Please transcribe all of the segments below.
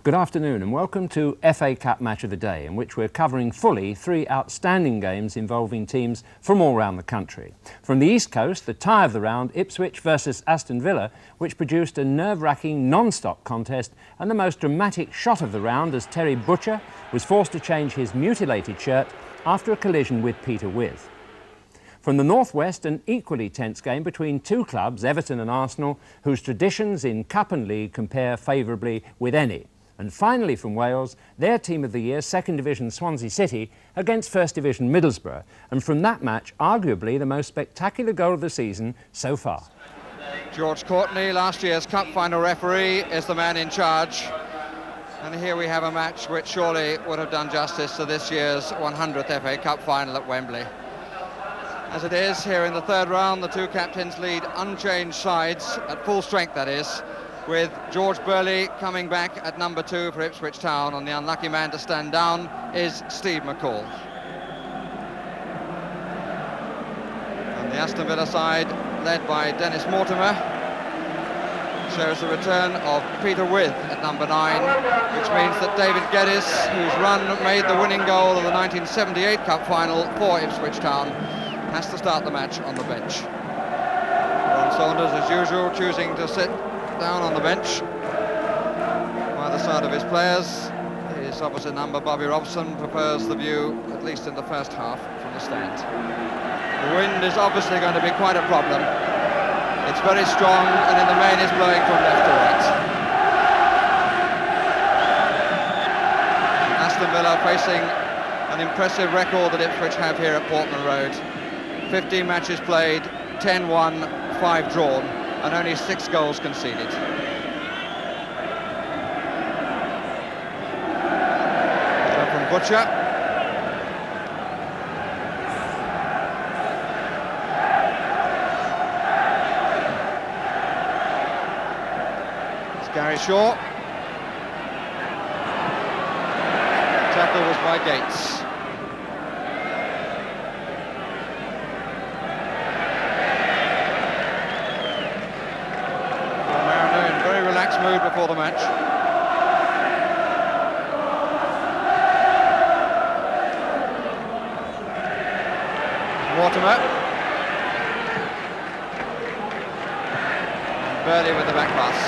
Good afternoon and welcome to FA Cup Match of the Day, in which we're covering fully three outstanding games involving teams from all around the country. From the East Coast, the tie of the round, Ipswich versus Aston Villa, which produced a nerve-wracking non-stop contest, and the most dramatic shot of the round as Terry Butcher was forced to change his mutilated shirt after a collision with Peter With. From the northwest, an equally tense game between two clubs, Everton and Arsenal, whose traditions in Cup and League compare favourably with any. And finally from Wales, their team of the year, Second Division Swansea City, against First Division Middlesbrough. And from that match, arguably the most spectacular goal of the season so far. George Courtney, last year's Cup final referee, is the man in charge. And here we have a match which surely would have done justice to this year's 100th FA Cup final at Wembley. As it is, here in the third round, the two captains lead unchanged sides, at full strength that is, with George Burley coming back at number 2 for Ipswich Town, and the unlucky man to stand down is Steve McCall. And the Aston Villa side, led by Dennis Mortimer, shows the return of Peter With at number 9, which means that David Geddes, whose run made the winning goal of the 1978 Cup final for Ipswich Town, has to start the match on the bench. Ron Saunders, as usual, choosing to sit down on the bench by the side of his players. His opposite number, Bobby Robson, prefers the view, at least in the first half, from the stand. The wind is obviously going to be quite a problem. It's very strong, and in the main is blowing from left to right. Aston Villa facing an impressive record that Ipswich have here at Portman Road. 15 matches played, 10 won, 5 drawn, and only 6 goals conceded. From Butcher. It's Gary Shaw. Tackle was by Gates. Mood before the match. Mortimer. Burley with the back pass.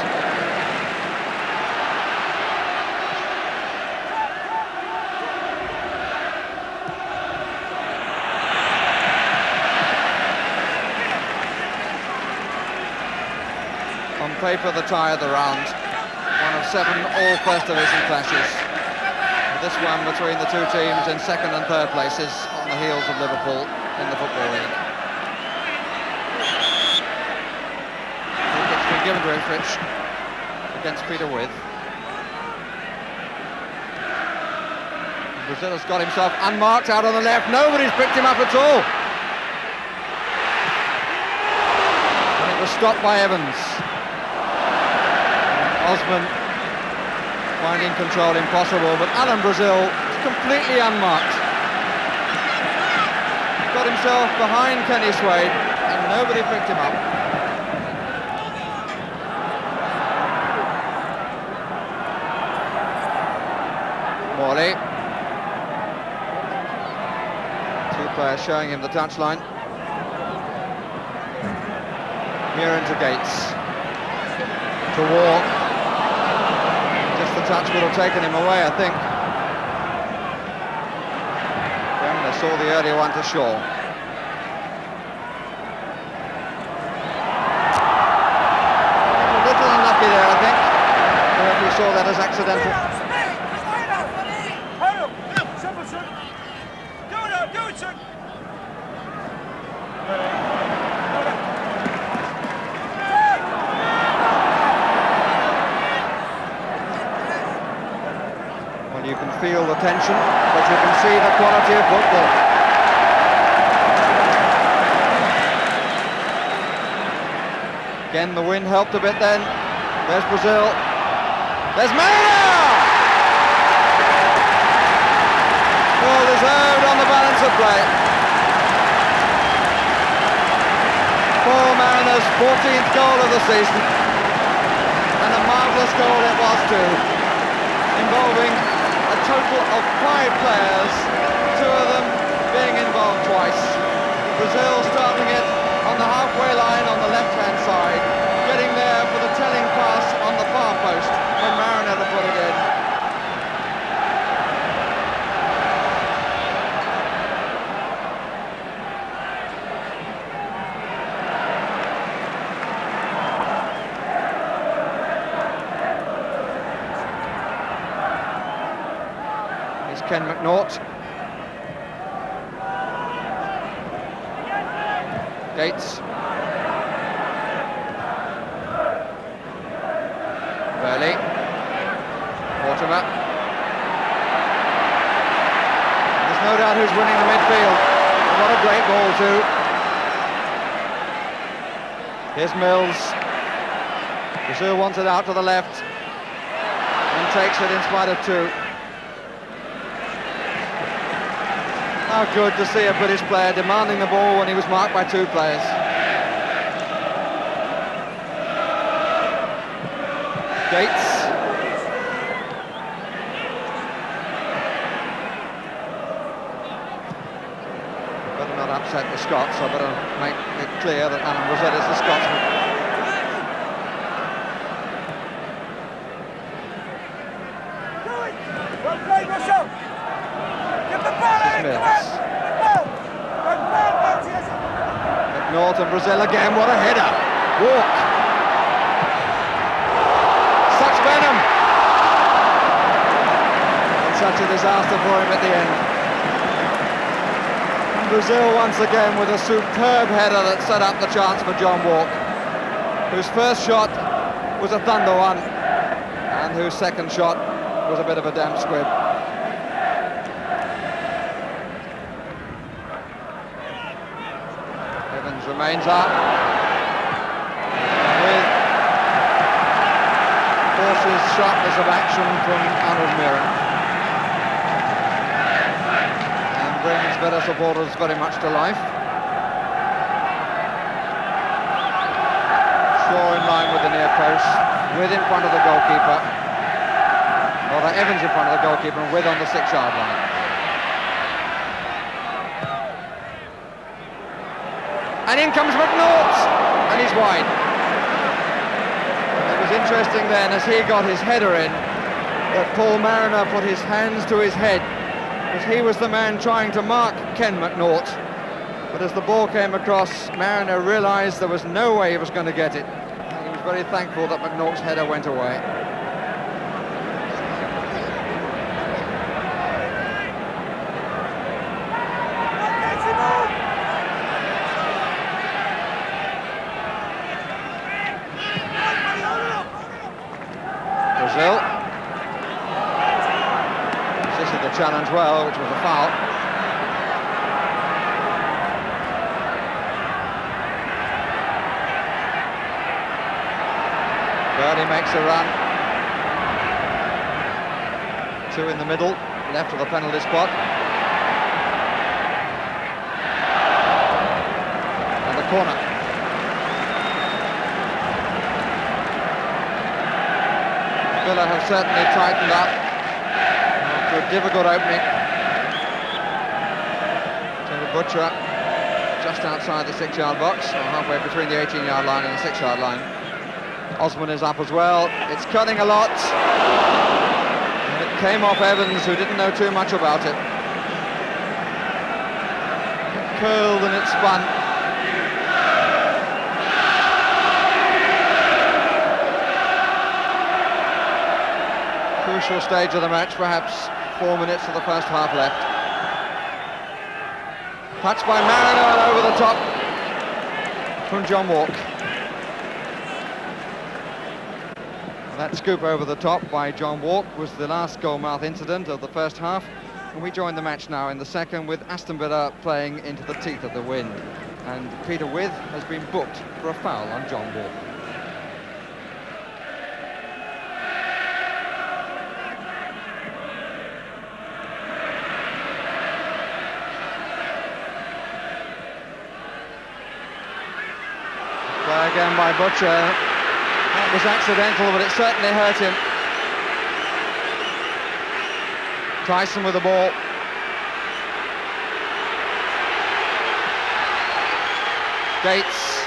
On paper, the tie of the round, one of 7 all First Division clashes. This one between the two teams in second and third places on the heels of Liverpool in the Football League. It's been given to Ipswich against Peter With. Brazil has got himself unmarked out on the left. Nobody's picked him up at all. And it was stopped by Evans. Osman finding control impossible, but Alan Brazil is completely unmarked. Got himself behind Kenny Swade and nobody picked him up. Morley. 2 players showing him the touchline. Muir into Gates. To Walk. The touch would have taken him away, I think. Then they saw the earlier one to Shaw. A little unlucky there, I think. I don't know if we saw that as accidental. You can feel the tension, but you can see the quality of football. Again, the wind helped a bit then. There's Brazil. There's Mariner! Well deserved on the balance of play. Paul Mariner's 14th goal of the season. And a marvellous goal it was too. involving a total of 5 players, 2 of them being involved twice. Brazil starting it on the halfway line on the left-hand side, getting there for the telling pass on the far post when Mariner to put it in. Here's Ken McNaught. Gates. Burley. Mortimer. There's no doubt who's winning the midfield. What a great ball too. Here's Mills. Brazil wants it out to the left and takes it in spite of 2. How good to see a British player demanding the ball when he was marked by 2 players. Gates. Better not upset the Scots, I better make it clear that Alan Rosette is the Scotsman. McNaught and Brazil again, what a header! Walk! Such venom! And such a disaster for him at the end. And Brazil once again with a superb header that set up the chance for John Walk, whose first shot was a thunder one, and whose second shot was a bit of a damp squib. Remains up with cautious sharpness of action from Arnold Mirren, and brings Villa supporters very much to life. Shaw in line with the near post, with in front of the goalkeeper, or Evans in front of the goalkeeper, and with on the 6-yard line. And in comes McNaught, and he's wide. It was interesting then, as he got his header in, that Paul Mariner put his hands to his head, because he was the man trying to mark Ken McNaught. But as the ball came across, Mariner realised there was no way he was going to get it. And he was very thankful that McNaught's header went away. Brazil resisted the challenge well, which was a foul. Burley makes a run. 2 in the middle, left of the penalty spot. And the corner. Villa have certainly tightened up after a difficult opening. Tony Butcher just outside the 6-yard box, or halfway between the 18-yard line and the 6-yard line. Osman is up as well. It's cutting a lot. And it came off Evans, who didn't know too much about it. It curled and it spun. Crucial stage of the match, perhaps 4 minutes of the first half left. Touched by Mariner and over the top from John Walk. That scoop over the top by John Walk was the last goalmouth incident of the first half. And we join the match now in the second, with Aston Villa playing into the teeth of the wind. And Peter Withe has been booked for a foul on John Walk. Play again by Butcher. That was accidental, but it certainly hurt him. Tyson with the ball. Gates.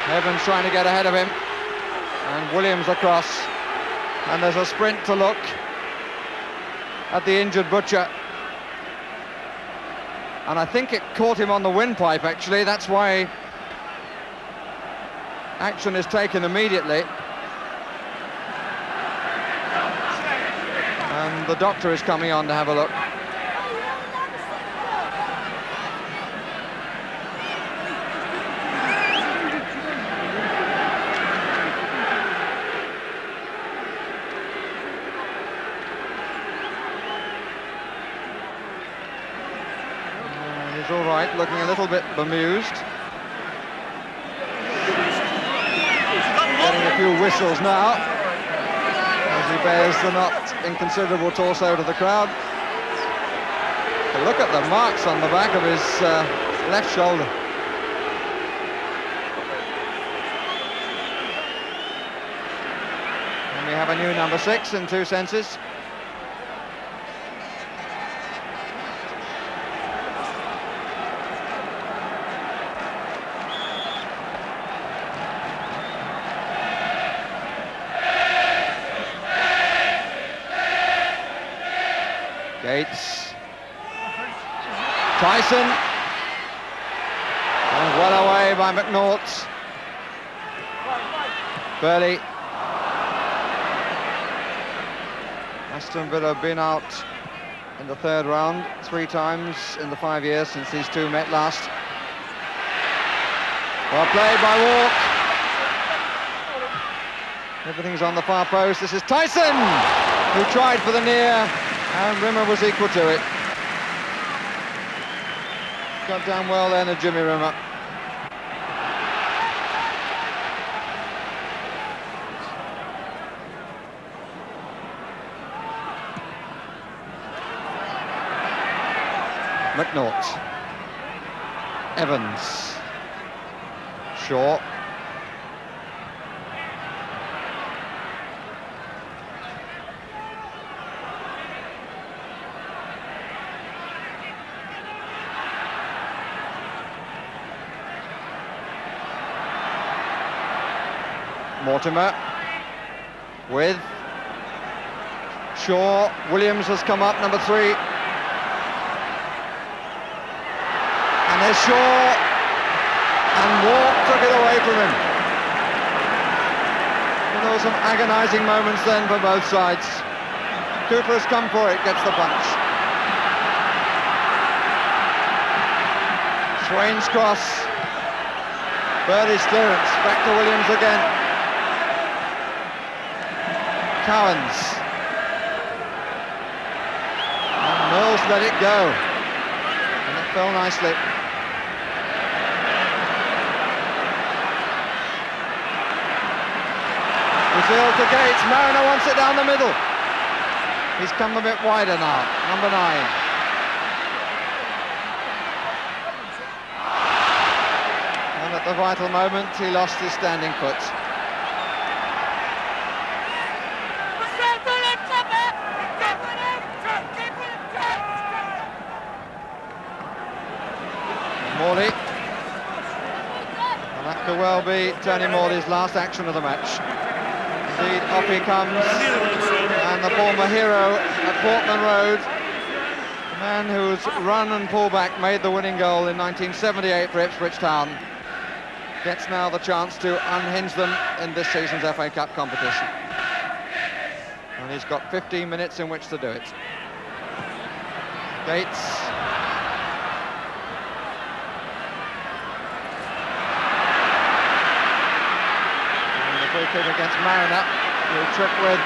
Evans trying to get ahead of him. And Williams across. And there's a sprint to look at the injured Butcher. And I think it caught him on the windpipe, actually. That's why action is taken immediately. And the doctor is coming on to have a look. He's all right, looking a little bit bemused. Getting a few whistles now as he bears the not inconsiderable torso to the crowd. But look at the marks on the back of his left shoulder. And we have a new number 6 in two senses. Gates, Tyson, and well away by McNaught. Burley. Aston Villa have been out in the third round 3 times in the 5 years since these two met last. Well played by Walk. Everything's on the far post. This is Tyson, who tried for the near. And Rimmer was equal to it. Got down well then, Jimmy Rimmer. McNaught. Evans. Shaw. Mortimer with Shaw. Williams has come up, number 3. And there's Shaw, and Walk took it away from him. And there were some agonising moments then for both sides. Cooper has come for it, gets the punch. Swain's cross. Birdie's clearance, back to Williams again. Cowans. And Mills let it go. And it fell nicely. Brazil to Gates. Mariner wants it down the middle. He's come a bit wider now. Number 9. And at the vital moment, he lost his standing foot. Morley, and that could well be Tony Morley's last action of the match. Indeed, off he comes, and the former hero at Portman Road, the man whose run and pullback made the winning goal in 1978 for Ipswich Town, gets now the chance to unhinge them in this season's FA Cup competition. And he's got 15 minutes in which to do it. Gates. Free kick against Mariner, who trip with.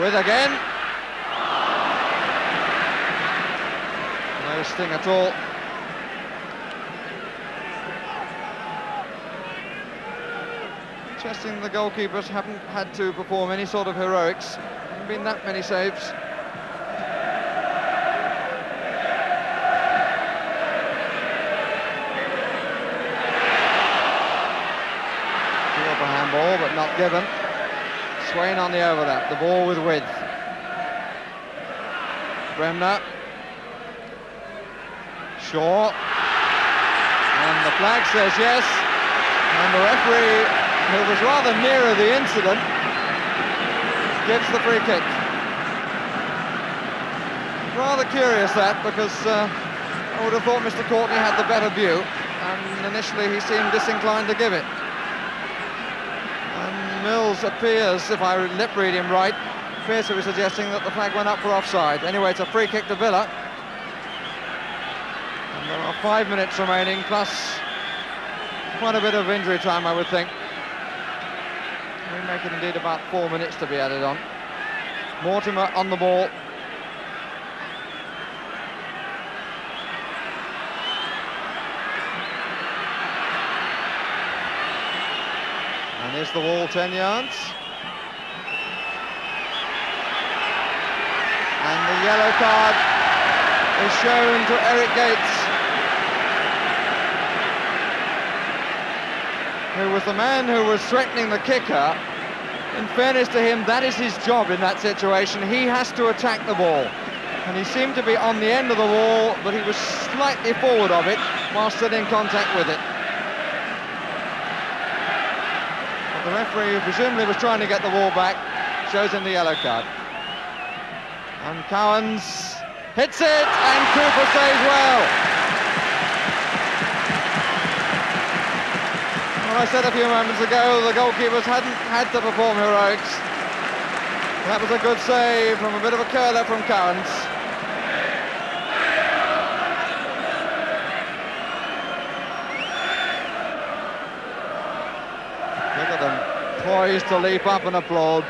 With again. No sting at all. Interesting, the goalkeepers haven't had to perform any sort of heroics. Haven't been that many saves. Feel for handball, but not given. Swain on the overlap, the ball with width. Bremner. Shaw. And the flag says yes. And the referee, who was rather nearer the incident, gives the free kick. Rather curious that, because I would have thought Mr. Courtney had the better view, and initially he seemed disinclined to give it. And Mills appears, if I lip read him right, appears to be suggesting that the flag went up for offside. Anyway, it's a free kick to Villa. And there are 5 minutes remaining, plus quite a bit of injury time, I would think. We make it indeed about 4 minutes to be added on. Mortimer on the ball. And is the wall 10 yards? And the yellow card is shown to Eric Gates, who was the man who was threatening the kicker. In fairness to him, that is his job in that situation. He has to attack the ball. And he seemed to be on the end of the wall, but he was slightly forward of it while still in contact with it. But the referee, who presumably was trying to get the ball back, shows him the yellow card. And Cowans hits it, and Cooper saves well. Well, I said a few moments ago, the goalkeepers hadn't had to perform heroics. That was a good save from a bit of a curler from Cowans. Look at them, poised to leap up and applaud.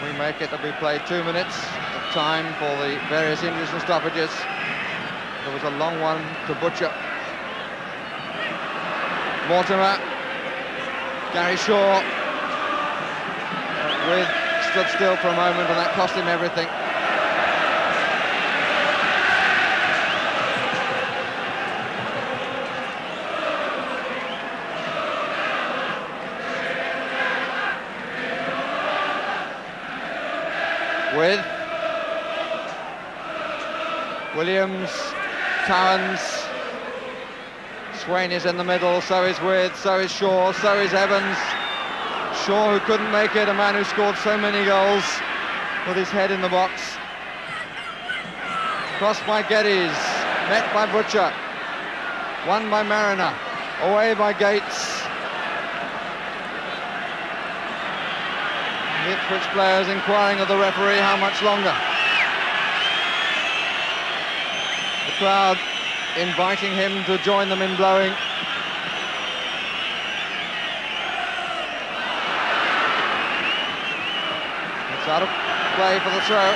We make it to be played 2 minutes of time for the various injuries and stoppages. There was a long one to Butcher. Mortimer. Gary Shaw. With stood still for a moment, and that cost him everything. With Williams, Cowans, Swain is in the middle, so is With, so is Shaw, so is Evans. Shaw, who couldn't make it, a man who scored so many goals with his head in the box. Crossed by Geddes, met by Butcher, won by Mariner, away by Gates. The Ipswich players inquiring of the referee how much longer. The crowd inviting him to join them in blowing. It's out of play for the throw.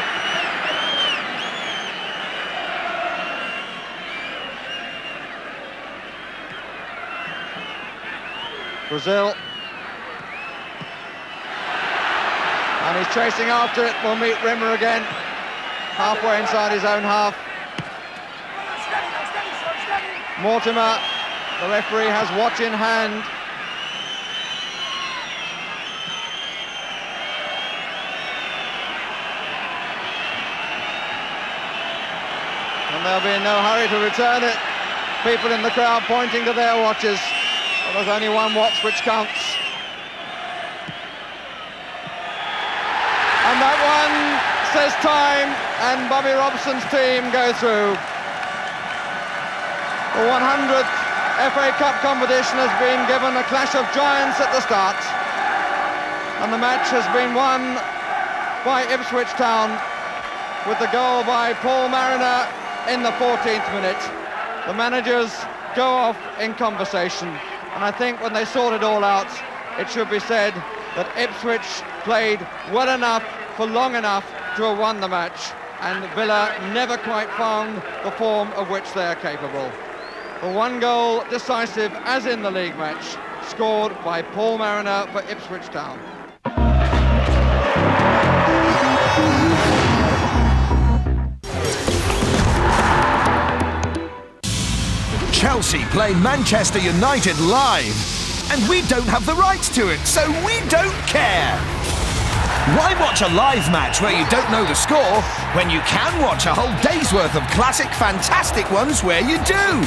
Brazil. And he's chasing after it. Will meet Rimmer again, halfway inside his own half. Mortimer, the referee has watch in hand. And they'll be in no hurry to return it. People in the crowd pointing to their watches. Well, there's only one watch which counts. And that one says time, and Bobby Robson's team go through. The 100th FA Cup competition has been given a clash of giants at the start, and the match has been won by Ipswich Town with the goal by Paul Mariner in the 14th minute. The managers go off in conversation, and I think when they sort it all out, it should be said that Ipswich played well enough for long enough to have won the match, and Villa never quite found the form of which they are capable. The one goal decisive, as in the league match, scored by Paul Mariner for Ipswich Town. Chelsea play Manchester United live, and we don't have the rights to it, so we don't care. Why watch a live match where you don't know the score when you can watch a whole day's worth of classic, fantastic ones where you do?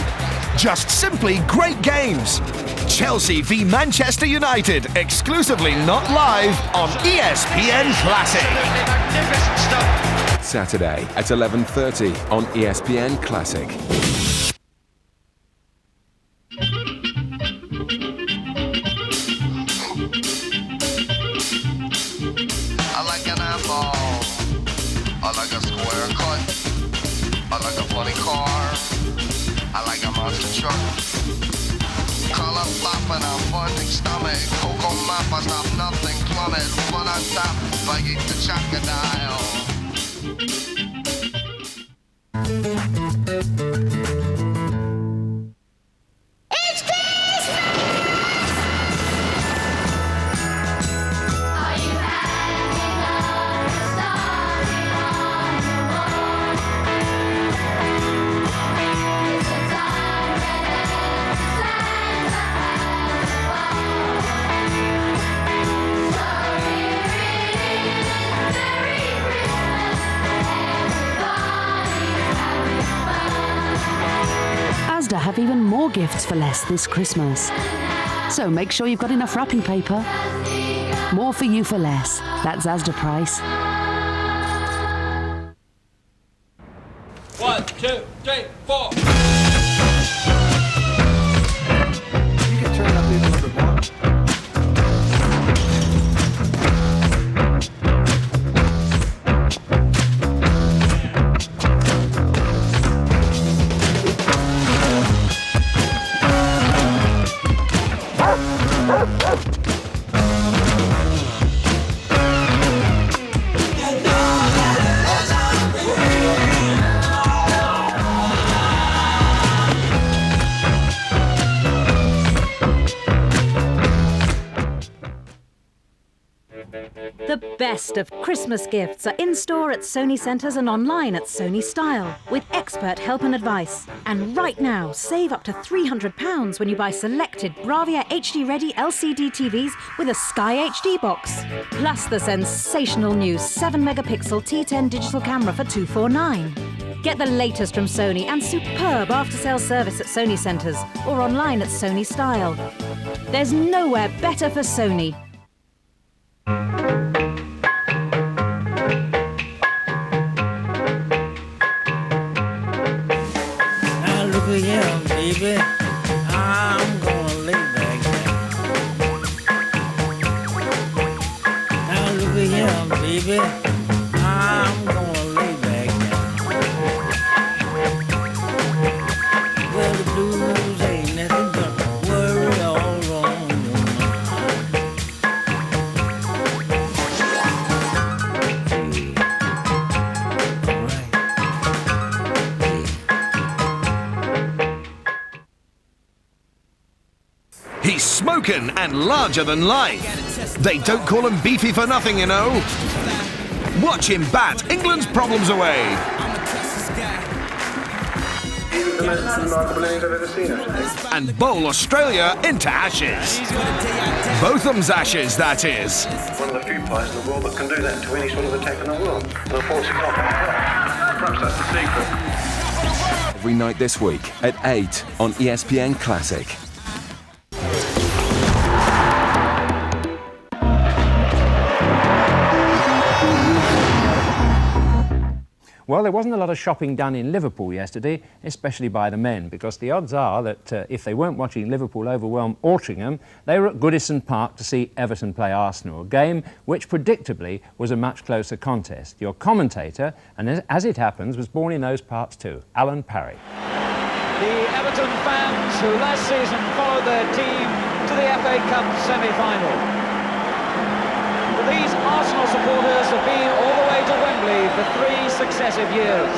Just simply great games. Chelsea v Manchester United, exclusively not live on ESPN Classic. Saturday at 11:30 on ESPN Classic. I like an eyeball. I like a square cut. I like a funny car. I like a monster truck. Color pop and a funding stomach. Cocoa mop, I stop nothing plummet. Fun on top if I eat the crocodile. It's Christmas! Are you having a starting on your own? It's a time when Santa has a So here it is, Merry Christmas, everybody's having fun. Asda have even more gifts for less this Christmas. So make sure you've got enough wrapping paper. More for you for less. That's Asda price. 1, 2, 3, 4. You can turn up even a little bit more. The best of Christmas gifts are in store at Sony Centres and online at Sony Style with expert help and advice. And right now, save up to £300 when you buy selected Bravia HD Ready LCD TVs with a Sky HD box. Plus the sensational new 7-megapixel T10 digital camera for $249. Get the latest from Sony and superb after-sales service at Sony Centres or online at Sony Style. There's nowhere better for Sony. Now look at him, baby. I'm gonna lay back down. Now look at him, baby. I'm gonna lay back down. Well, the blues ain't nothing but worry all on your mind. He's smoking and larger than life. They don't call him beefy for nothing, you know. Watch him bat England's problems away. He's the most remarkable innings I've ever seen, actually. And bowl Australia into ashes. Botham's ashes, that is. One of the few players in the world that can do that to any sort of attack in the world. And unfortunately, perhaps that's the secret. Every night this week at 8 on ESPN Classic. Well, there wasn't a lot of shopping done in Liverpool yesterday, especially by the men, because the odds are that if they weren't watching Liverpool overwhelm Altrincham, they were at Goodison Park to see Everton play Arsenal, a game which predictably was a much closer contest. Your commentator, and as it happens, was born in those parts too, Alan Parry. The Everton fans who last season followed their team to the FA Cup semi-final. But these Arsenal supporters have been all the way to Wembley for 3 successive years.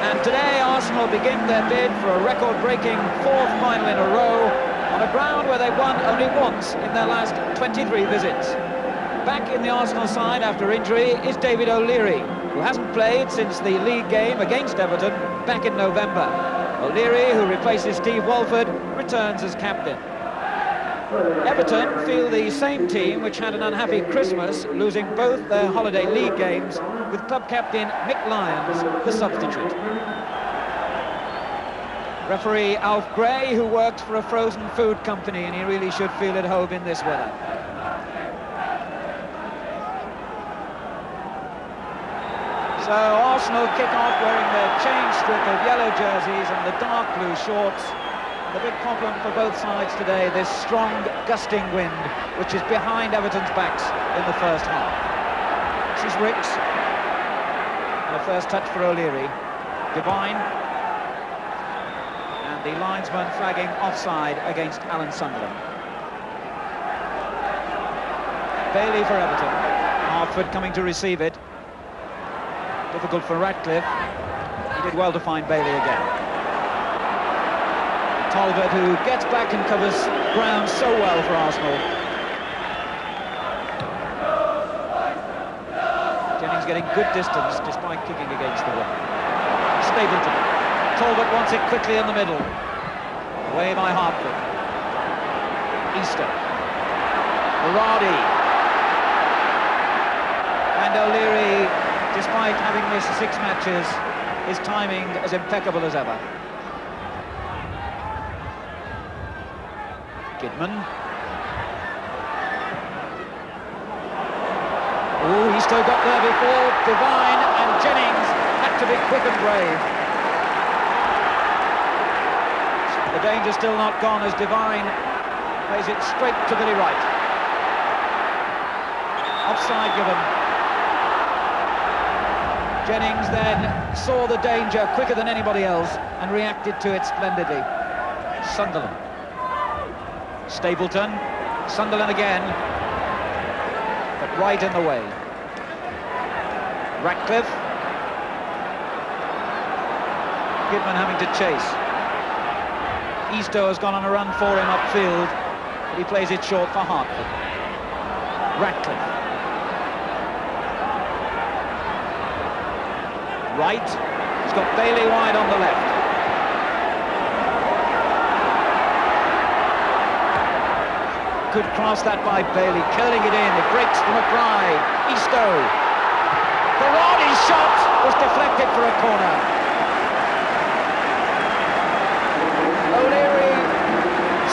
And today Arsenal begin their bid for a record-breaking 4th final in a row on a ground where they've won only once in their last 23 visits. Back in the Arsenal side after injury is David O'Leary, who hasn't played since the league game against Everton back in November. O'Leary, who replaces Steve Walford, returns as captain. Everton feel the same team which had an unhappy Christmas, losing both their holiday league games, with club captain Mick Lyons the substitute. Referee Alf Gray, who worked for a frozen food company, and he really should feel at home in this weather. So Arsenal kick off wearing their chain strip of yellow jerseys and the dark blue shorts. The big problem for both sides today, this strong gusting wind, which is behind Everton's backs in the first half. This is Ricks. And a first touch for O'Leary. Devine. And the linesman flagging offside against Alan Sunderland. Bailey for Everton. Hartford coming to receive it. Difficult for Ratcliffe. He did well to find Bailey again. Talbot, who gets back and covers ground so well for Arsenal. Jennings getting good distance despite kicking against the wall. Stapleton. Talbot wants it quickly in the middle. Away by Hartford. Easter. Berardi. And O'Leary, despite having missed 6 matches, his timing as impeccable as ever. Kidman. Oh, he still got there before Devine, and Jennings had to be quick and brave. The danger's still not gone as Devine plays it straight to Billy Wright. Offside given. Jennings then saw the danger quicker than anybody else and reacted to it splendidly. Sunderland. Stapleton, Sunderland again, but right in the way. Ratcliffe. Kidman having to chase. Easter has gone on a run for him upfield, but he plays it short for Hartford. Ratcliffe. Right, he's got Bailey wide on the left. Good cross that by Bailey, curling it in, it breaks for McBride. Easto. Berardi's shot was deflected for a corner. O'Leary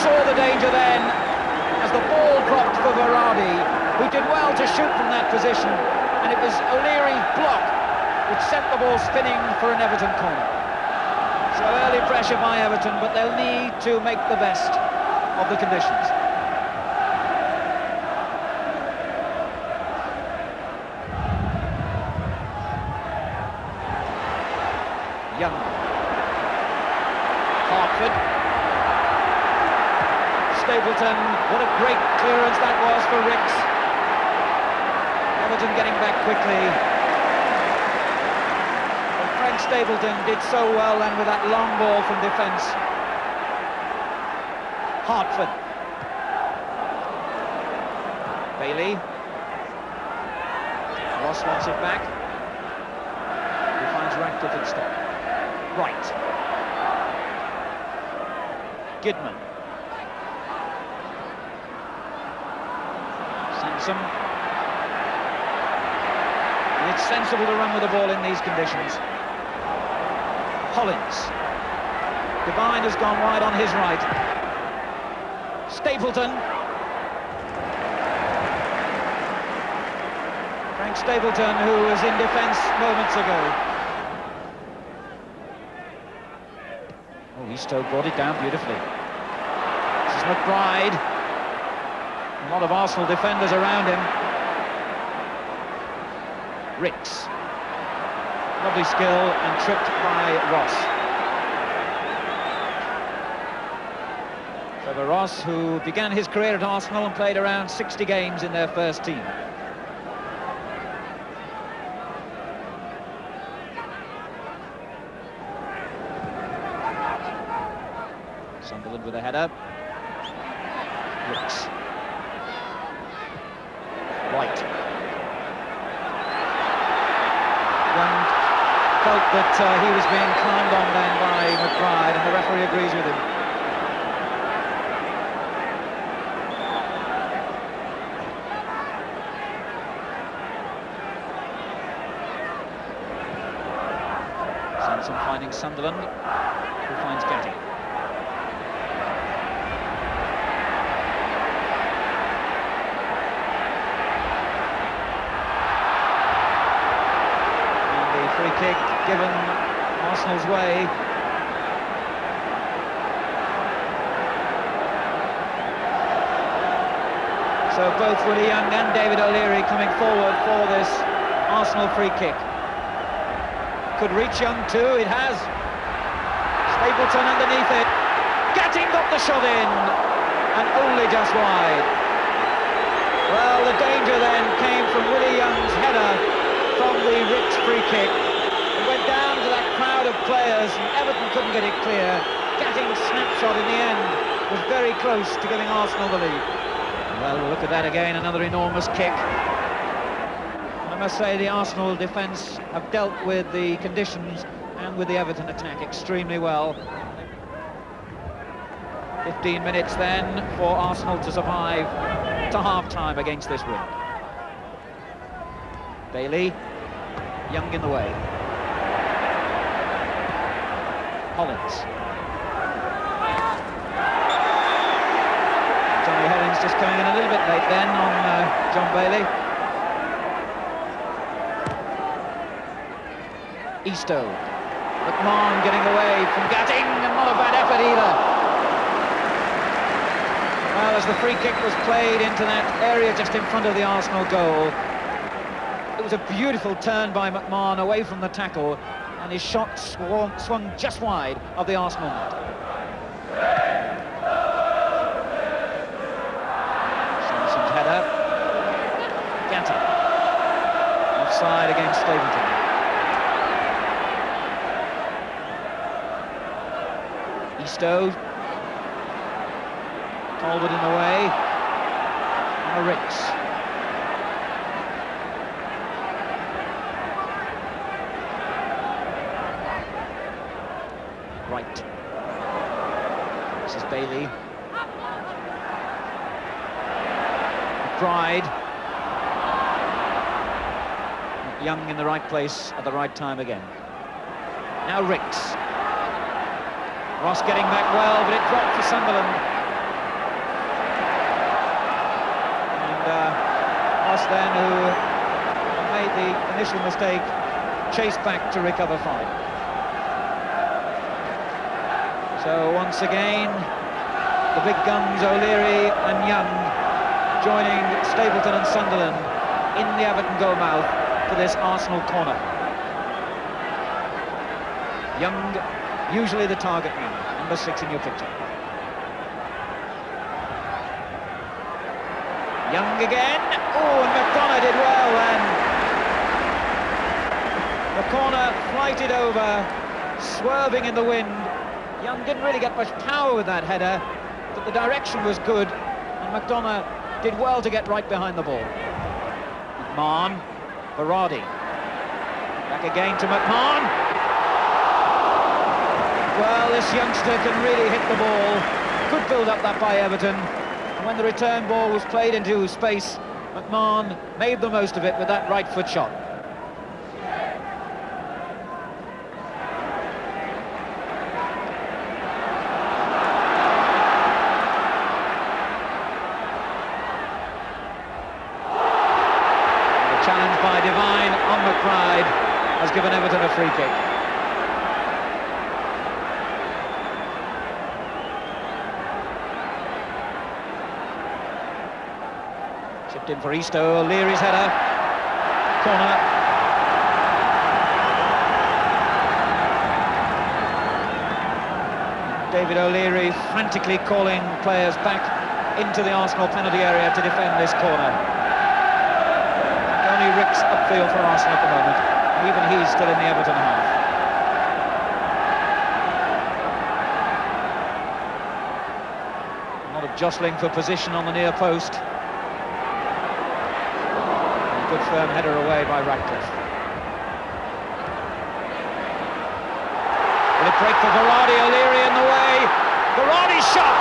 saw the danger then as the ball dropped for Berardi, who did well to shoot from that position, and it was O'Leary's block which sent the ball spinning for an Everton corner. So early pressure by Everton, but they'll need to make the best of the conditions. Young. Hartford. Stapleton, what a great clearance that was for Ricks. Everton getting back quickly. And Frank Stapleton did so well then with that long ball from defence. Hartford. Bailey. Ross wants it back. He finds Ratcliffe instead. Right. Kidman. Sansom. And it's sensible to run with the ball in these conditions. Hollins. Devine has gone wide on his right. Stapleton. Frank Stapleton, who was in defence moments ago. Easto brought it down beautifully. This is McBride. A lot of Arsenal defenders around him. Ricks. Lovely skill and tripped by Ross. Trevor Ross, who began his career at Arsenal and played around 60 games in their first team. Sunderland with a header. Ricks. White. And felt that he was being climbed on then by McBride, and the referee agrees with him. Sanson finding Sunderland, who finds Getty. Free kick given Arsenal's way. So both Willie Young and David O'Leary coming forward for this Arsenal free kick. Could reach Young too, it has. Stapleton underneath it. Getting got the shot in, and only just wide. Well, the danger then came from Willie Young's header from the Ricks free kick. It went down to that crowd of players, and Everton couldn't get it clear. Getting snapshot in the end was very close to giving Arsenal the lead. Well, we'll look at that again, another enormous kick. I must say the Arsenal defence have dealt with the conditions and with the Everton attack extremely well. 15 minutes then for Arsenal to survive to half-time against this wind. Bailey, Young in the way. Hollins. Johnny Hollins just coming in a little bit late then on John Bailey. Eastoe. McMahon getting away from Gatting, and not a bad effort either. Well, as the free kick was played into that area just in front of the Arsenal goal, it was a beautiful turn by McMahon away from the tackle, and his shot swung just wide of the Arsenal net. Simpson's header. Gatting. Offside against Stapleton. Eastoe. Talbot in the way. And Ricks. Right. This is Bailey. McBride. Young in the right place at the right time again. Now Ricks. Ross getting back well, but it dropped for Sunderland. And Ross then, who made the initial mistake, chased back to recover fine. So once again, the big guns O'Leary and Young joining Stapleton and Sunderland in the Everton goal mouth for this Arsenal corner. Young, usually the target man, number 6 in your picture. Young again. Oh, and McDonough did well then. The corner flighted over, swerving in the wind. Young didn't really get much power with that header, but the direction was good, and McDonough did well to get right behind the ball. McMahon, Berardi. Back again to McMahon. Well, this youngster can really hit the ball. Good build-up that by Everton. And when the return ball was played into space, McMahon made the most of it with that right foot shot. The challenge by Devine on McBride has given Everton a free kick. Chipped in for Eastoe, O'Leary's header, corner. David O'Leary frantically calling players back into the Arsenal penalty area to defend this corner. Only Ricks upfield for Arsenal at the moment, and even he's still in the Everton half. A lot of jostling for position on the near post. Good firm header away by Ratcliffe. Will it break for Verratti? O'Leary in the way. Verratti's shot!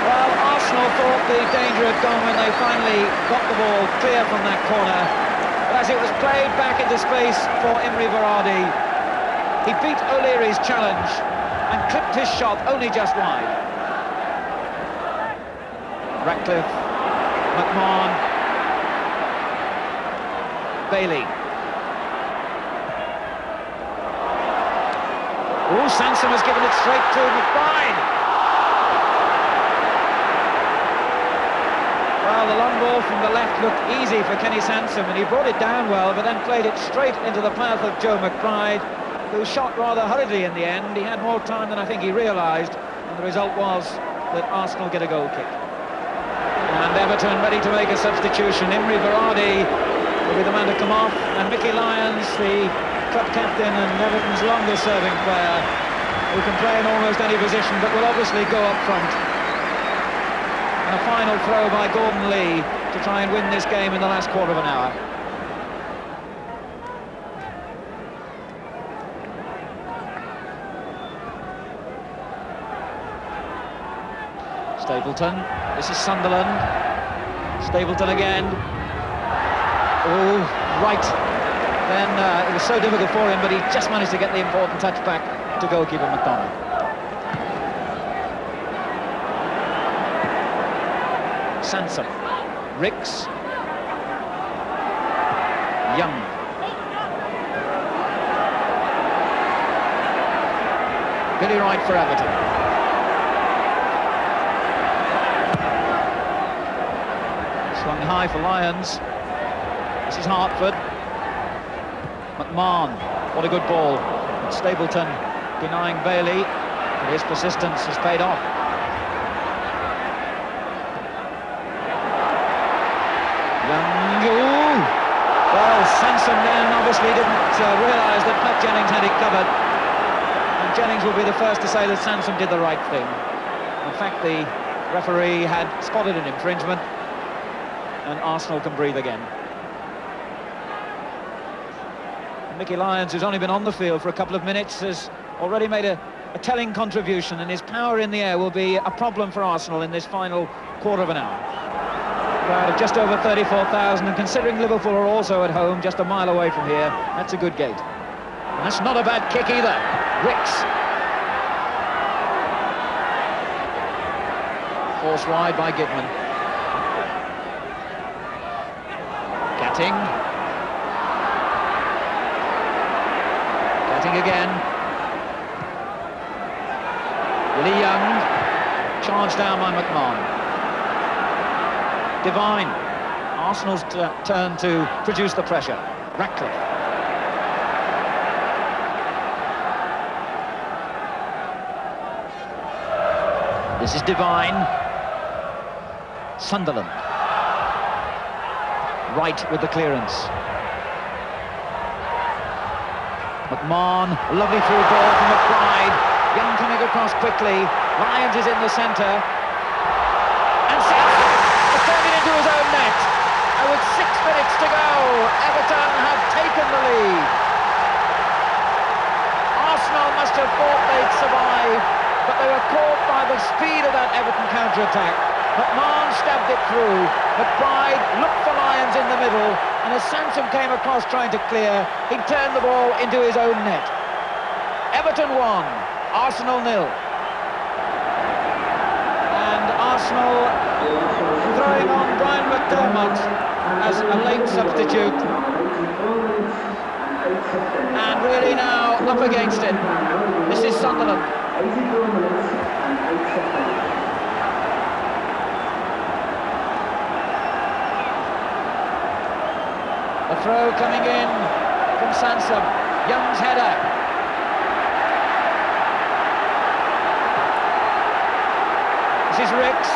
Well, Arsenal thought the danger had gone when they finally got the ball clear from that corner. But as it was played back into space for Imre Verratti, he beat O'Leary's challenge and clipped his shot only just wide. Ratcliffe, McMahon, Bailey. Oh, Sansom has given it straight to McBride. Well, the long ball from the left looked easy for Kenny Sansom, and he brought it down well, but then played it straight into the path of Joe McBride, who shot rather hurriedly in the end. He had more time than I think he realised, and the result was that Arsenal get a goal kick. And Everton ready to make a substitution. Imre Verratti will be the man to come off, and Mickey Lyons, the club captain and Everton's longest serving player, who can play in almost any position but will obviously go up front. And a final throw by Gordon Lee to try and win this game in the last quarter of an hour. Stapleton, this is Sunderland. Stapleton again. Oh, right. Then it was so difficult for him, but he just managed to get the important touch back to goalkeeper McDonald. Sansom, Ricks, Young. Billy Wright for Everton. Swung high for Lyons. This is Hartford. McMahon, what a good ball. But Stapleton denying Bailey, but his persistence has paid off. Young, well, Sansom then obviously didn't realise that Pat Jennings had it covered. And Jennings will be the first to say that Sansom did the right thing. In fact, the referee had spotted an infringement, and Arsenal can breathe again. Mickey Lyons, who's only been on the field for a couple of minutes, has already made a telling contribution, and his power in the air will be a problem for Arsenal in this final quarter of an hour. Crowd of just over 34,000, and considering Liverpool are also at home just a mile away from here, that's a good gate. And that's not a bad kick either. Ricks. Forced wide by Gidman. Gatting. Again. Willie Young, charged down by McMahon. Divine, Arsenal's turn to produce the pressure. Ratcliffe. This is Divine. Sunderland. Right with the clearance. McMahon, a lovely through ball from McBride. Young coming across quickly. Lyons is in the centre. And Sansom has turned it into his own net. And with 6 minutes to go, Everton have taken the lead. Arsenal must have thought they'd survive, but they were caught by the speed of that Everton counter-attack. McMahon stabbed it through. McBride looked for Lyons in the middle, and as Sansom came across trying to clear, he turned the ball into his own net. Everton 1, Arsenal 0. And Arsenal throwing on Brian McDermott as a late substitute. And really now up against it. This is Sunderland. The throw coming in from Sansom. Young's header. This is Ricks.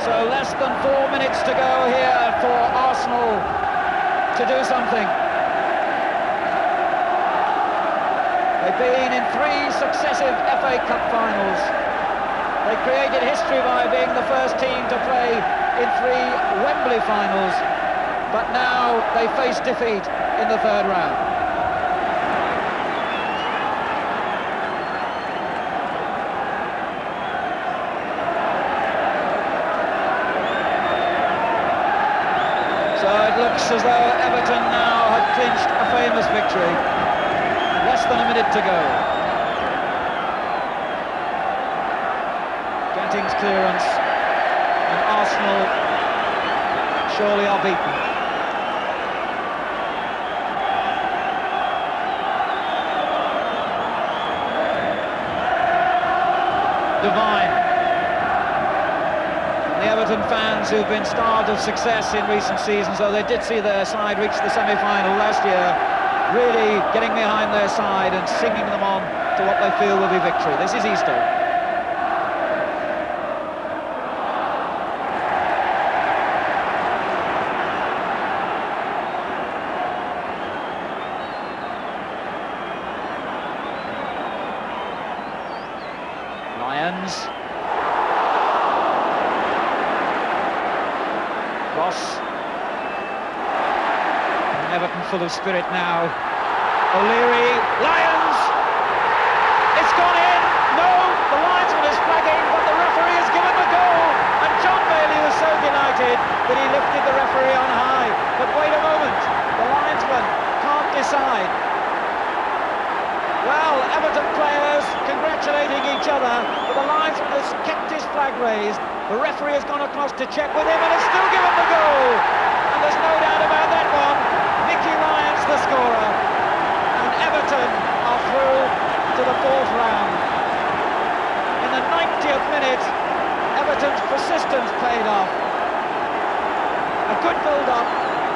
So less than 4 minutes to go here for Arsenal to do something. They They've been in 3 successive FA Cup finals. They created history by being the first team to play in 3 Wembley finals, but now they face defeat in the 3rd round. So it looks as though Everton now have clinched a famous victory. Less than a minute to go. Gatting's clearance, and Arsenal surely are beaten. Divine. The Everton fans who've been starved of success in recent seasons, though they did see their side reach the semi-final last year, really getting behind their side and singing them on to what they feel will be victory. This is Easter. Lyons. Ross. Everton full of spirit now. O'Leary. Lyons. It's gone in. No, the linesman is flagging, but the referee has given the goal. And John Bailey was so delighted that he lifted the referee on high. But wait a moment, the linesman can't decide. Well, Everton players congratulating each other, but the linesman has kept his flag raised. The referee has gone across to check with him and has still given the goal. And there's no doubt about that one. Mickey Lyons the scorer. And Everton are through to the 4th round. In the 90th minute, Everton's persistence paid off. A good build-up,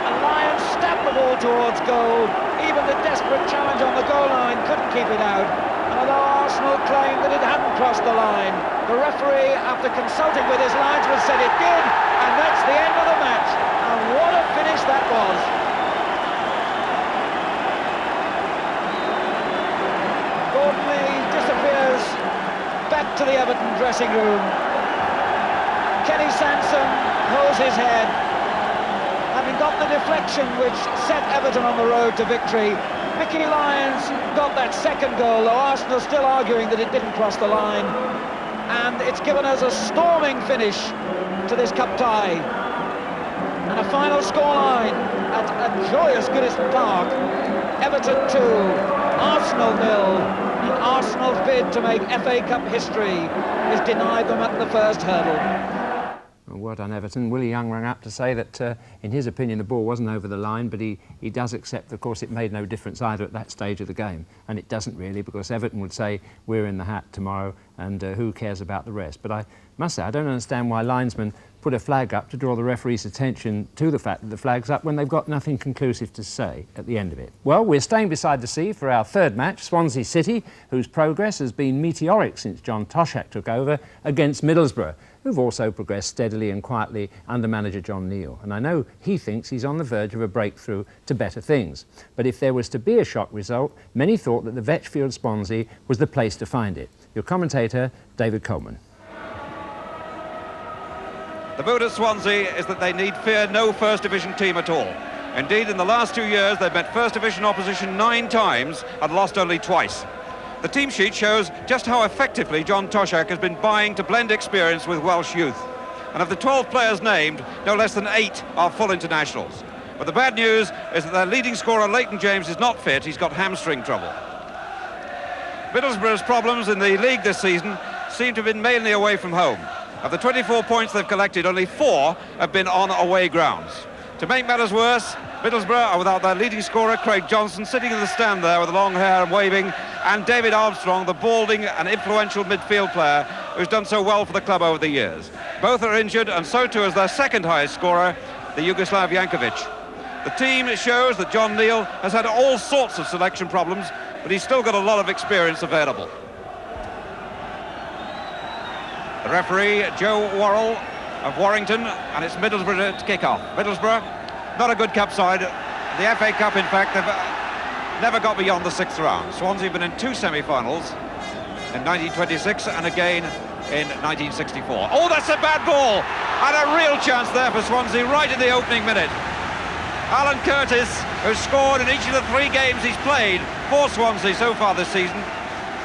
and Lyons stabbed the ball towards goal. Even the desperate challenge on the goal line couldn't keep it out. And although Arsenal claimed that it hadn't crossed the line, the referee, after consulting with his linesman, said it did, and that's the end of the match. And what a finish that was. Gordon Lee disappears back to the Everton dressing room. Kenny Sansom holds his head. Having got the deflection which set Everton on the road to victory, Mickey Lyons got that 2nd goal, though Arsenal still arguing that it didn't cross the line. And it's given us a storming finish to this cup tie. And a final scoreline at a joyous Goodison Park. Everton 2, Arsenal 0, and Arsenal's bid to make FA Cup history is denied them at the first hurdle. Well done, Everton. Willie Young rang up to say that, in his opinion, the ball wasn't over the line, but he does accept, of course, it made no difference either at that stage of the game. And it doesn't really, because Everton would say, we're in the hat tomorrow, and who cares about the rest? But I must say, I don't understand why linesmen put a flag up to draw the referee's attention to the fact that the flag's up when they've got nothing conclusive to say at the end of it. Well, we're staying beside the sea for our 3rd match, Swansea City, whose progress has been meteoric since John Toshak took over, against Middlesbrough, who've also progressed steadily and quietly under manager John Neal. And I know he thinks he's on the verge of a breakthrough to better things. But if there was to be a shock result, many thought that the Vetchfield Swansea was the place to find it. Your commentator, David Coleman. The mood at Swansea is that they need fear no First Division team at all. Indeed, in the last 2 years, they've met First Division opposition 9 times and lost only twice. The team sheet shows just how effectively John Toshak has been buying to blend experience with Welsh youth. And of the 12 players named, no less than 8 are full internationals. But the bad news is that their leading scorer, Leighton James, is not fit. He's got hamstring trouble. Middlesbrough's problems in the league this season seem to have been mainly away from home. Of the 24 points they've collected, only 4 have been on away grounds. To make matters worse, Middlesbrough are without their leading scorer, Craig Johnson, sitting in the stand there with the long hair and waving, and David Armstrong, the balding and influential midfield player who's done so well for the club over the years. Both are injured, and so too is their 2nd highest scorer, the Yugoslav Jankovic. The team shows that John Neal has had all sorts of selection problems, but he's still got a lot of experience available. The referee, Joe Worrell of Warrington, and it's Middlesbrough to kick off. Middlesbrough, not a good cup side. The FA Cup, in fact, they've never got beyond the 6th round. Swansea have been in 2 semi-finals, in 1926 and again in 1964. Oh, that's a bad ball! And a real chance there for Swansea right in the opening minute. Alan Curtis, who's scored in each of the 3 games he's played for Swansea so far this season,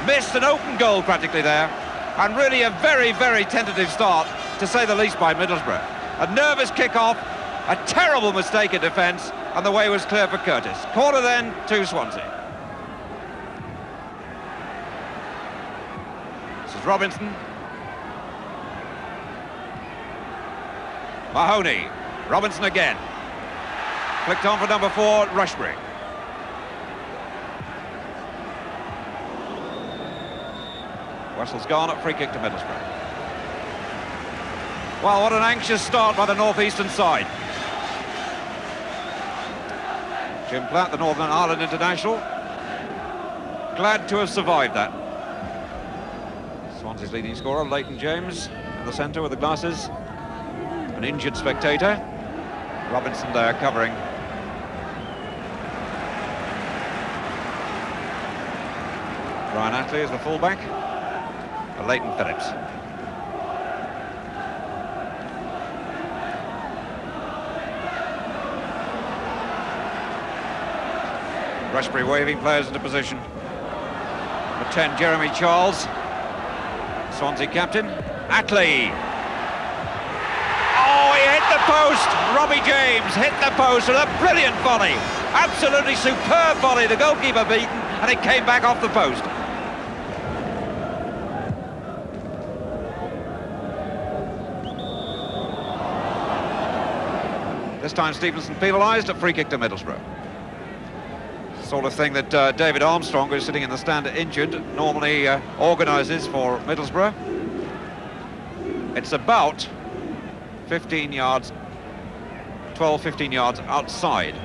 missed an open goal practically there, and really a very, very tentative start, to say the least, by Middlesbrough. A nervous kick-off, a terrible mistake in defence, and the way was clear for Curtis. Corner then to Swansea. This is Robinson. Mahoney. Robinson again. Flicked on for number 4, Rushbury. Wessel's gone, at free kick to Middlesbrough. Well, what an anxious start by the northeastern side. Jim Platt, the Northern Ireland international, glad to have survived that. Swansea's leading scorer, Leighton James, in the centre with the glasses. An injured spectator. Robinson there covering. Ryan Attlee is the fullback. Leighton Phillips. Rushbury waving players into position. Number 10, Jeremy Charles. Swansea captain. Attlee. Oh, he hit the post! Robbie James hit the post with a brilliant volley. Absolutely superb volley. The goalkeeper beaten, and it came back off the post. This time Stevenson penalised, a free kick to Middlesbrough. Sort of thing that David Armstrong, who's sitting in the stand injured, normally organises for Middlesbrough. It's about 15 yards, 12-15 yards outside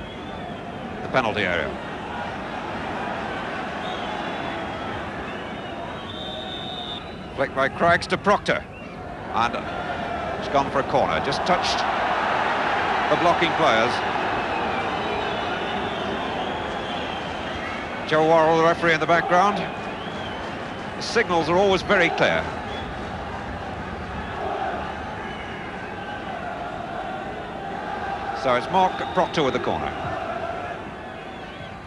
the penalty area. Flicked by Craggs to Proctor, and it's gone for a corner, just touched the blocking players. Joe Worrell, the referee, in the background. The signals are always very clear. So it's Mark Proctor with the corner.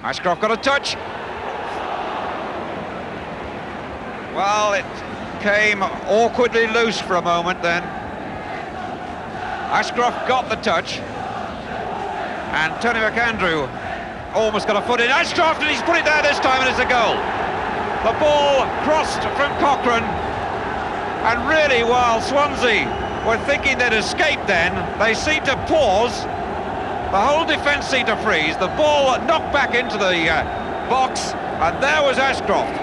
Ashcroft got a touch. Well, it came awkwardly loose for a moment then. Ashcroft got the touch. And Tony McAndrew almost got a foot in. Ashcroft, and he's put it there this time, and it's a goal. The ball crossed from Cochrane, and really, while Swansea were thinking they'd escaped then, they seemed to pause. The whole defence seemed to freeze. The ball knocked back into the box, and there was Ashcroft.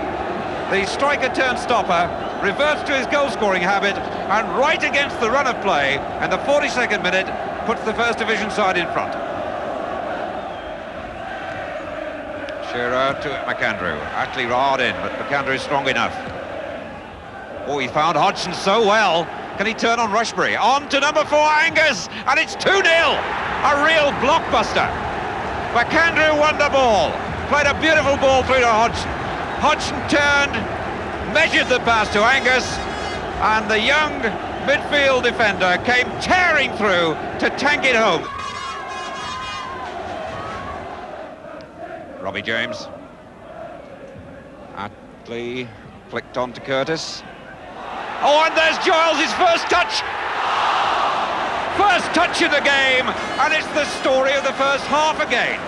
The striker-turned-stopper reverts to his goal-scoring habit, and right against the run of play, and the 42nd minute, puts the First Division side in front. Shearer to McAndrew. Attlee hard in, but McAndrew is strong enough. Oh, he found Hodgson so well. Can he turn on Rushbury? On to number 4, Angus, and it's 2-0. A real blockbuster. McAndrew won the ball. Played a beautiful ball through to Hodgson. Hodgson turned, measured the pass to Angus, and the young midfield defender came tearing through to tank it home. Robbie James. Attlee flicked on to Curtis. Oh, and there's Giles, his first touch! First touch in the game, and it's the story of the first half again.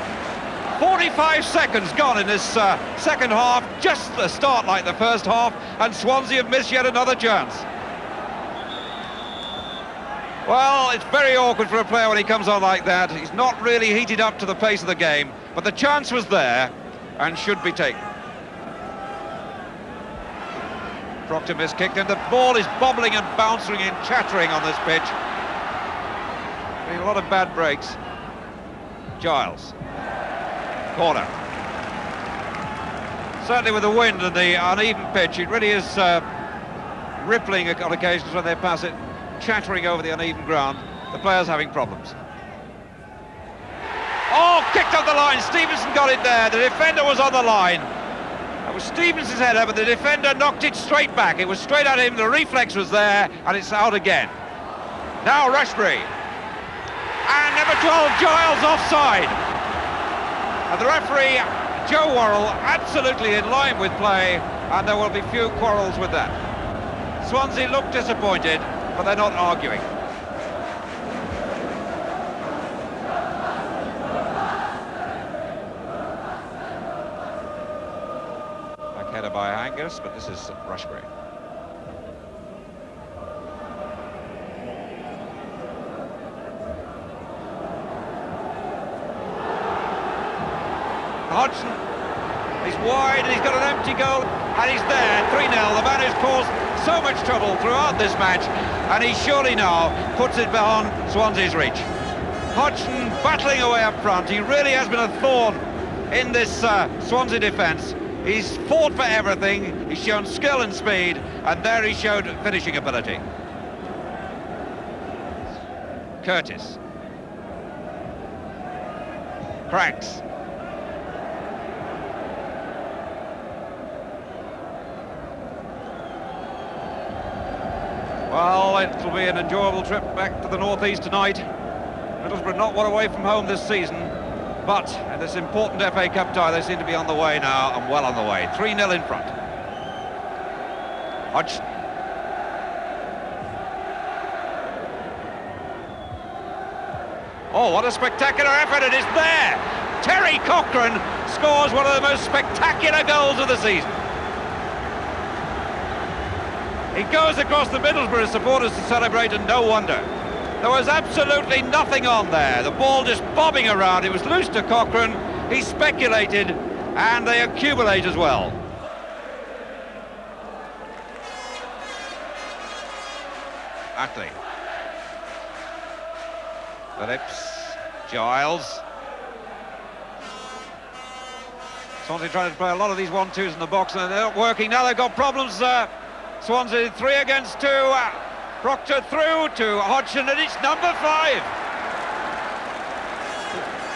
45 seconds gone in this second half, just the start like the first half, and Swansea have missed yet another chance. Well, it's very awkward for a player when he comes on like that. He's not really heated up to the pace of the game, but the chance was there and should be taken. Proctor miskicked, and the ball is bobbling and bouncing and chattering on this pitch. Getting a lot of bad breaks. Giles. Corner. Certainly with the wind and the uneven pitch, it really is rippling on occasions when they pass it, chattering over the uneven ground. The players having problems. Oh, kicked up the line. Stevenson got it there. The defender was on the line. It was Stevenson's header, but the defender knocked it straight back. It was straight at him. The reflex was there, and it's out again. Now Rushbury. And number 12, Giles, offside. And the referee, Joe Worrell, absolutely in line with play, and there will be few quarrels with that. Swansea look disappointed, but they're not arguing. Back header by Angus, but this is Rushbury. Hodgson, he's wide and he's got an empty goal, and he's there, 3-0. The man who's caused so much trouble throughout this match, and he surely now puts it beyond Swansea's reach. Hodgson battling away up front. He really has been a thorn in this Swansea defence. He's fought for everything, he's shown skill and speed, and there he showed finishing ability. Curtis. Cracks. Well, it'll be an enjoyable trip back to the northeast tonight. Middlesbrough not one away from home this season, but in this important FA Cup tie, they seem to be on the way now, and well on the way. 3-0 in front. Hodgson. Oh, what a spectacular effort, it is there! Terry Cochrane scores one of the most spectacular goals of the season. He goes across the Middlesbrough supporters to celebrate, and no wonder. There was absolutely nothing on there. The ball just bobbing around. It was loose to Cochrane. He speculated, and they accumulate as well. Ackley. Phillips. Giles. Swansea trying to play a lot of these 1-2s in the box, and they're not working. Now they've got problems. Swansea 3 against 2. Proctor through to Hodgson, and it's number 5.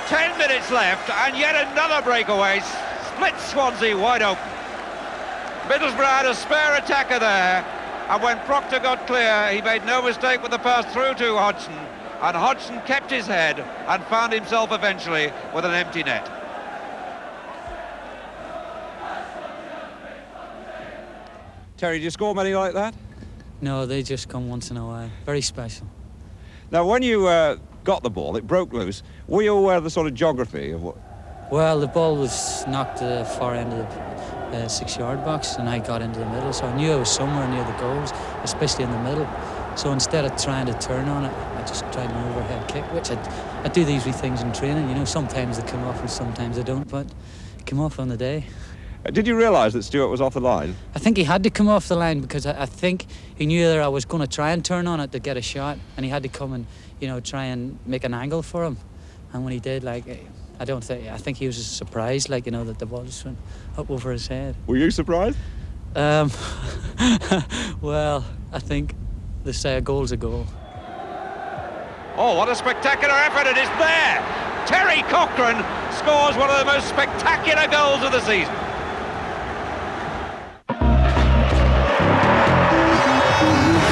10 minutes left, and yet another breakaway. Split Swansea wide open. Middlesbrough had a spare attacker there, and when Proctor got clear, he made no mistake with the pass through to Hodgson, and Hodgson kept his head and found himself eventually with an empty net. Terry, do you score many like that? No, they just come once in a while. Very special. Now, when you got the ball, it broke loose. Were you aware of the sort of geography of what? Well, the ball was knocked to the far end of the 6-yard box, and I got into the middle, so I knew I was somewhere near the goals, especially in the middle. So instead of trying to turn on it, I just tried an overhead kick, which I do these wee things in training. You know, sometimes they come off and sometimes they don't, but it came off on the day. Did you realise that Stewart was off the line? I think he had to come off the line because I think he knew that I was going to try and turn on it to get a shot, and he had to come and, you know, try and make an angle for him. And when he did, like, I think he was surprised, like, you know, that the ball just went up over his head. Were you surprised? Well, I think they say a goal's a goal. Oh, what a spectacular effort, it is there! Terry Cochrane scores one of the most spectacular goals of the season.